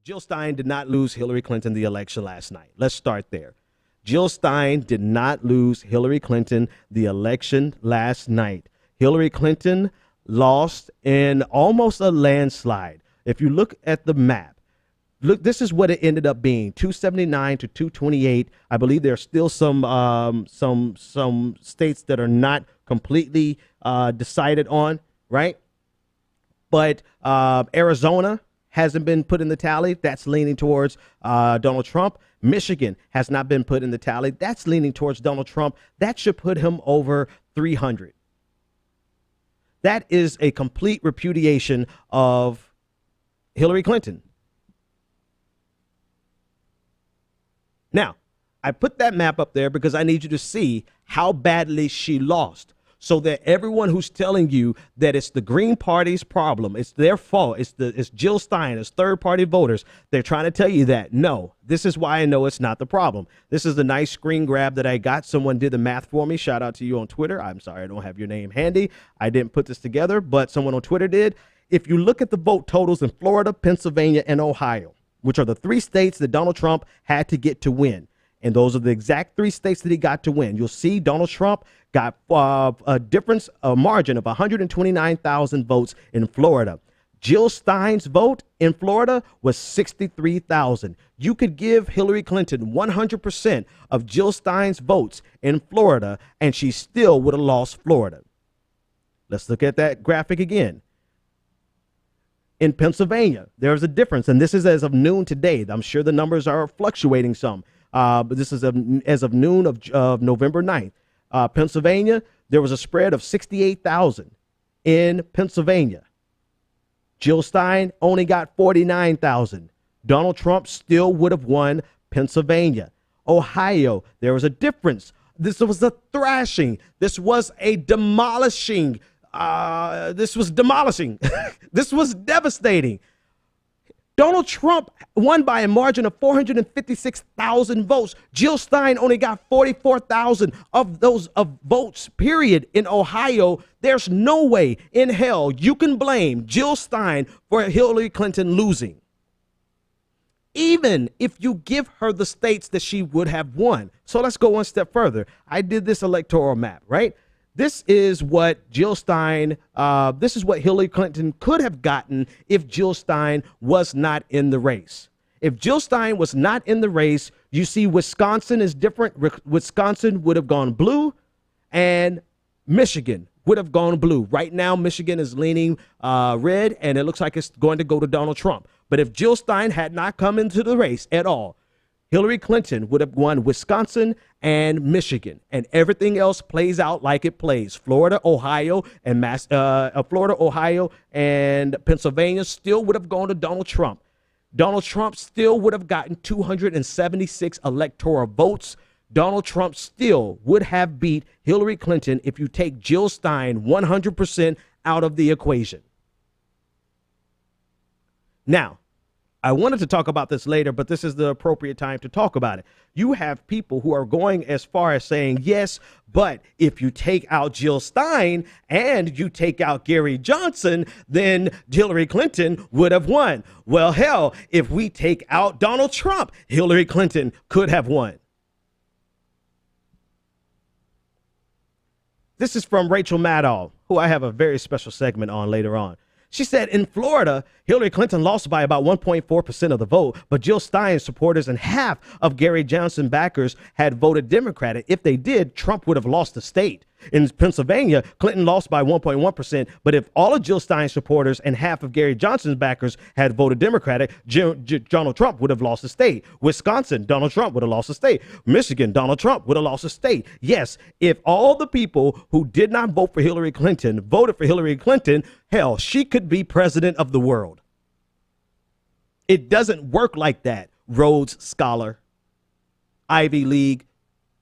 Jill Stein did not lose Hillary Clinton the election last night. Let's start there. Jill Stein did not lose Hillary Clinton the election last night. Hillary Clinton lost in almost a landslide. If you look at the map, look, this is what it ended up being: 279 to 228. I believe there are still some states that are not completely decided on, right? But Arizona hasn't been put in the tally. That's leaning towards Donald Trump. Michigan has not been put in the tally. That's leaning towards Donald Trump. That should put him over 300. That is a complete repudiation of Hillary Clinton. Now, I put that map up there because I need you to see how badly she lost, so that everyone who's telling you that it's the Green Party's problem, it's their fault, it's Jill Stein, it's third-party voters, they're trying to tell you that. No, this is why I know it's not the problem. This is a nice screen grab that I got. Someone did the math for me. Shout out to you on Twitter. I'm sorry I don't have your name handy. I didn't put this together, but someone on Twitter did. If you look at the vote totals in Florida, Pennsylvania, and Ohio, which are the three states that Donald Trump had to get to win, and those are the exact three states that he got to win, you'll see Donald Trump got a margin of 129,000 votes in Florida. Jill Stein's vote in Florida was 63,000. You could give Hillary Clinton 100% of Jill Stein's votes in Florida, and she still would have lost Florida. Let's look at that graphic again. In Pennsylvania, there's a difference, and this is as of noon today. I'm sure the numbers are fluctuating some, but this is as of noon of November 9th. Pennsylvania, there was a spread of 68,000 in Pennsylvania. Jill Stein only got 49,000. Donald Trump still would have won Pennsylvania. Ohio, there was a difference. This was a thrashing. This was a demolishing. This was demolishing. This was devastating. Donald Trump won by a margin of 456,000 votes. Jill Stein only got 44,000 of those votes, period. In Ohio, there's no way in hell you can blame Jill Stein for Hillary Clinton losing, even if you give her the states that she would have won. So let's go one step further. I did this electoral map, right? This is what Jill Stein, this is what Hillary Clinton could have gotten if Jill Stein was not in the race. If Jill Stein was not in the race, you see Wisconsin is different. Wisconsin would have gone blue, and Michigan would have gone blue. Right now, Michigan is leaning red, and it looks like it's going to go to Donald Trump. But if Jill Stein had not come into the race at all, Hillary Clinton would have won Wisconsin and Michigan, and everything else plays out like it plays. Florida, Ohio, and Pennsylvania still would have gone to Donald Trump. Donald Trump still would have gotten 276 electoral votes. Donald Trump still would have beat Hillary Clinton if you take Jill Stein 100% out of the equation. Now, I wanted to talk about this later, but this is the appropriate time to talk about it. You have people who are going as far as saying, yes, but if you take out Jill Stein and you take out Gary Johnson, then Hillary Clinton would have won. Well, hell, if we take out Donald Trump, Hillary Clinton could have won. This is from Rachel Maddow, who I have a very special segment on later on. She said in Florida, Hillary Clinton lost by about 1.4% of the vote, but Jill Stein's supporters and half of Gary Johnson backers had voted Democratic. If they did, Trump would have lost the state. In Pennsylvania, Clinton lost by 1.1%, but if all of Jill Stein's supporters and half of Gary Johnson's backers had voted Democratic, Donald Trump would have lost the state. Wisconsin, Donald Trump would have lost the state. Michigan, Donald Trump would have lost the state. Yes, if all the people who did not vote for Hillary Clinton voted for Hillary Clinton, hell, she could be president of the world. It doesn't work like that, Rhodes Scholar, Ivy League,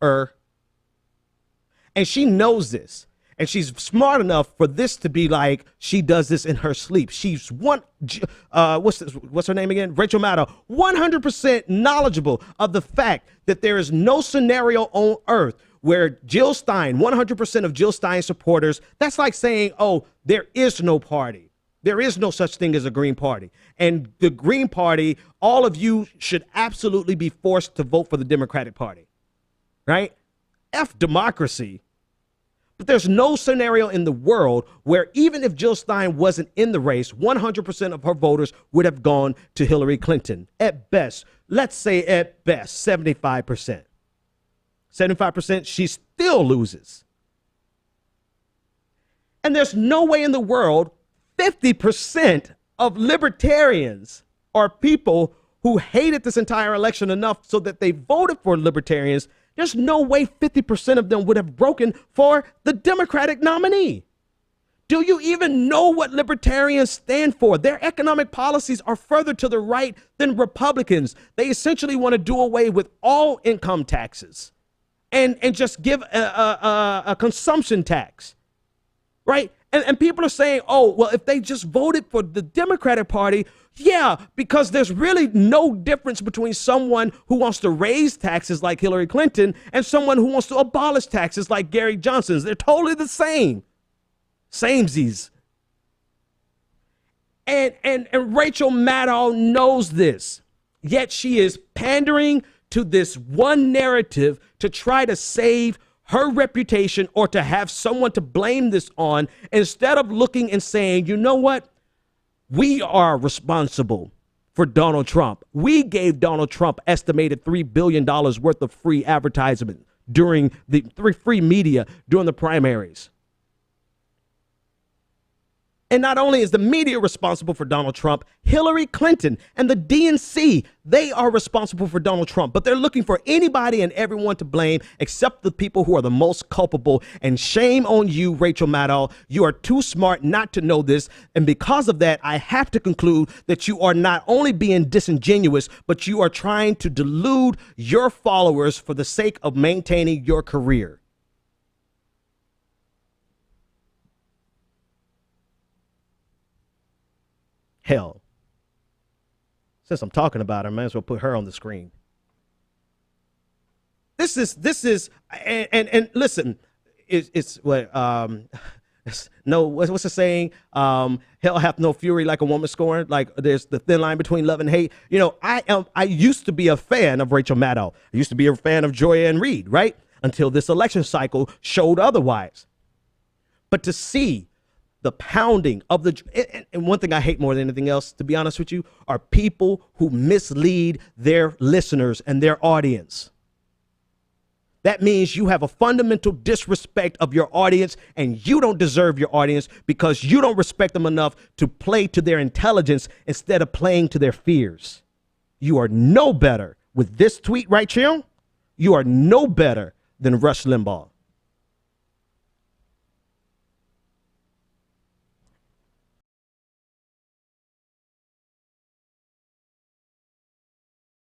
And she knows this, and she's smart enough for this to be like she does this in her sleep. She's what's her name again? Rachel Maddow, 100% knowledgeable of the fact that there is no scenario on earth where Jill Stein, 100% of Jill Stein's supporters, that's like saying, oh, there is no party. There is no such thing as a Green Party. And the Green Party, all of you should absolutely be forced to vote for the Democratic Party, right? F democracy. But there's no scenario in the world where even if Jill Stein wasn't in the race, 100% of her voters would have gone to Hillary Clinton. At best, let's say at best, 75%. 75%, she still loses. And there's no way in the world 50% of libertarians are people who hated this entire election enough so that they voted for libertarians. There's no way 50% of them would have broken for the Democratic nominee. Do you even know what libertarians stand for? Their economic policies are further to the right than Republicans. They essentially want to do away with all income taxes and just give a consumption tax, right? And people are saying, oh, well, if they just voted for the Democratic Party, yeah, because there's really no difference between someone who wants to raise taxes like Hillary Clinton and someone who wants to abolish taxes like Gary Johnson's. They're totally the same. Samesies. And Rachel Maddow knows this, yet she is pandering to this one narrative to try to save her reputation or to have someone to blame this on, instead of looking and saying, you know what? We are responsible for Donald Trump. We gave Donald Trump estimated $3 billion worth of free advertisement during the free media during the primaries. And not only is the media responsible for Donald Trump, Hillary Clinton and the DNC, they are responsible for Donald Trump. But they're looking for anybody and everyone to blame except the people who are the most culpable. And shame on you, Rachel Maddow. You are too smart not to know this. And because of that, I have to conclude that you are not only being disingenuous, but you are trying to delude your followers for the sake of maintaining your career. Hell, since I'm talking about her, I might as well put her on the screen. This is, and listen, it's what, no, what's the saying? Hell hath no fury like a woman scorned. Like there's the thin line between love and hate. You know, I used to be a fan of Rachel Maddow. I used to be a fan of Joy Ann Reid, right? Until this election cycle showed otherwise. But to see the pounding of and one thing I hate more than anything else, to be honest with you, are people who mislead their listeners and their audience. That means you have a fundamental disrespect of your audience, and you don't deserve your audience because you don't respect them enough to play to their intelligence instead of playing to their fears. You are no better with this tweet right here. You are no better than Rush Limbaugh.